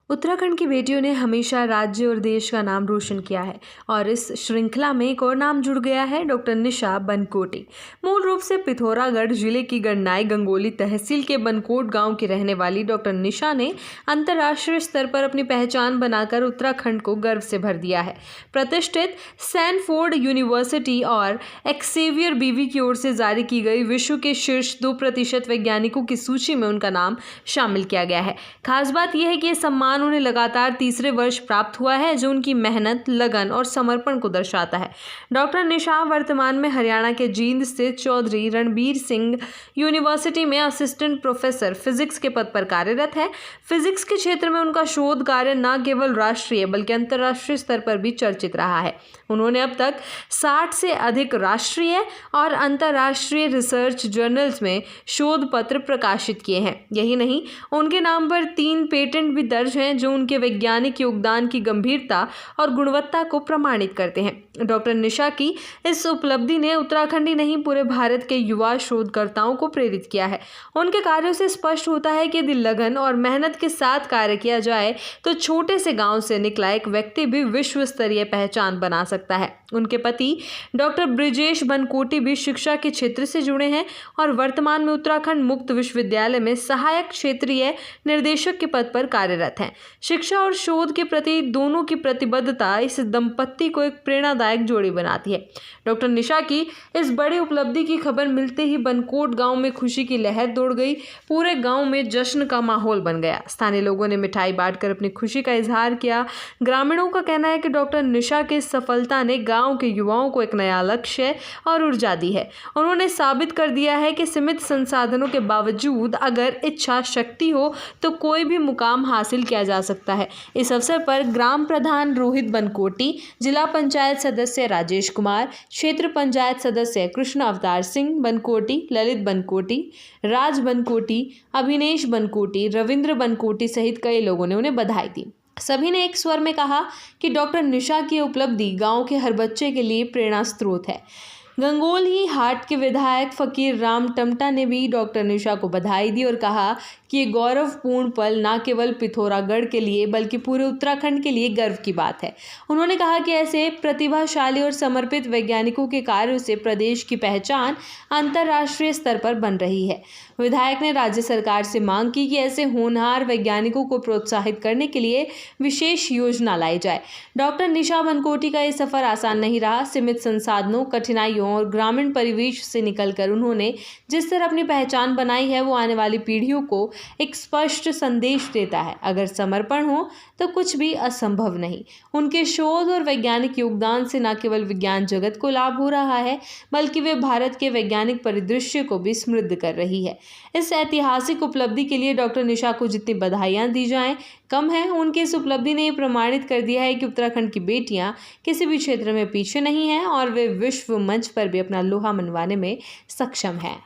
उत्तराखंड की बेटियों ने हमेशा राज्य और देश का नाम रोशन किया है और इस श्रृंखला में एक और नाम जुड़ गया है, डॉक्टर निशा बनकोटी। मूल रूप से पिथौरागढ़ जिले की गन्नाई गंगोली तहसील के बनकोट गांव की रहने वाली डॉक्टर निशा ने अंतर्राष्ट्रीय स्तर पर अपनी पहचान बनाकर उत्तराखंड को गर्व से भर दिया है। प्रतिष्ठित सैनफोर्ड यूनिवर्सिटी और एक्सेवियर बीवी की ओर से जारी की गई विश्व के शीर्ष 2% वैज्ञानिकों की सूची में उनका नाम शामिल किया गया है। खास बात यह है कि यह सम्मान उन्हें लगातार तीसरे वर्ष प्राप्त हुआ है, जो उनकी मेहनत, लगन और समर्पण को दर्शाता है। डॉक्टर निशा वर्तमान में हरियाणा के जींद स्थित चौधरी रणबीर सिंह यूनिवर्सिटी में असिस्टेंट प्रोफेसर फिजिक्स के पद पर कार्यरत है। फिजिक्स के क्षेत्र में उनका शोध कार्य न केवल राष्ट्रीय बल्कि अंतर्राष्ट्रीय स्तर पर भी चर्चित रहा है। उन्होंने अब तक 60 से अधिक राष्ट्रीय और अंतर्राष्ट्रीय रिसर्च जर्नल्स में शोध पत्र प्रकाशित किए हैं। यही नहीं, उनके नाम पर 3 पेटेंट भी दर्ज हैं, जो उनके वैज्ञानिक योगदान की गंभीरता और गुणवत्ता को प्रमाणित करते हैं। डॉक्टर निशा की इस उपलब्धि ने उत्तराखंड ही नहीं, पूरे भारत के युवा शोधकर्ताओं को प्रेरित किया है। उनके कार्यों से स्पष्ट होता है कि यदि लगन और मेहनत के साथ कार्य किया जाए तो छोटे से गांव से निकला एक व्यक्ति भी विश्व स्तरीय पहचान बना सकता है। उनके पति डॉक्टर ब्रिजेश बनकोटी भी शिक्षा के क्षेत्र से जुड़े हैं और वर्तमान में उत्तराखंड मुक्त विश्वविद्यालय में सहायक क्षेत्रीय निर्देशक के पद पर कार्यरत हैं। शिक्षा और शोध के प्रति दोनों की प्रतिबद्धता इस दंपत्ति को एक प्रेरणादायक जोड़ी बनाती है। डॉक्टर निशा की इस बड़ी उपलब्धि की खबर मिलते ही बनकोट गांव में खुशी की लहर दौड़ गई। पूरे गांव में जश्न का माहौल बन गया। स्थानीय लोगों ने मिठाई बांटकर अपनी खुशी का इजहार किया। ग्रामीणों का कहना है कि डॉक्टर निशा की सफलता ने गांव के युवाओं को एक नया लक्ष्य और ऊर्जा दी है। उन्होंने साबित कर दिया है कि सीमित संसाधनों के बावजूद अगर इच्छा शक्ति हो तो कोई भी मुकाम हासिल किया जा सकता है। इस अवसर पर ग्राम प्रधान रोहित बनकोटी, जिला पंचायत सदस्य राजेश कुमार, क्षेत्र पंचायत सदस्य कृष्ण अवतार सिंह बनकोटी, ललित बनकोटी, राज बनकोटी, अभिनेश बनकोटी, रविंद्र बनकोटी सहित कई लोगों ने उन्हें बधाई दी। सभी ने एक स्वर में कहा कि डॉक्टर निशा की उपलब्धि गांव के हर बच्चे के लिए प्रेरणा स्रोत है। गंगोली हाट के विधायक फकीर राम टमटा ने भी डॉक्टर निशा को बधाई दी और कहा कि ये गौरवपूर्ण पल न केवल पिथौरागढ़ के लिए बल्कि पूरे उत्तराखंड के लिए गर्व की बात है। उन्होंने कहा कि ऐसे प्रतिभाशाली और समर्पित वैज्ञानिकों के कार्यों से प्रदेश की पहचान अंतर्राष्ट्रीय स्तर पर बन रही है। विधायक ने राज्य सरकार से मांग की कि ऐसे होनहार वैज्ञानिकों को प्रोत्साहित करने के लिए विशेष योजना लाई जाए। डॉक्टर निशा बनकोटी का ये सफर आसान नहीं रहा। सीमित संसाधनों, कठिनाइयों और ग्रामीण परिवेश से निकलकर उन्होंने जिस तरह अपनी पहचान बनाई है, वो आने वाली पीढ़ियों को एक स्पष्ट संदेश देता है। अगर समर्पण हो तो कुछ भी असंभव नहीं। उनके शोध और वैज्ञानिक योगदान से न केवल विज्ञान जगत को लाभ हो रहा है, बल्कि वे भारत के वैज्ञानिक परिदृश्य को भी समृद्ध कर रही है। इस ऐतिहासिक उपलब्धि के लिए डॉक्टर निशा को जितनी बधाइयां दी जाएं कम है। उनकी इस उपलब्धि ने प्रमाणित कर दिया है कि उत्तराखंड की बेटियां किसी भी क्षेत्र में पीछे नहीं हैं और वे विश्व मंच पर भी अपना लोहा मनवाने में सक्षम हैं।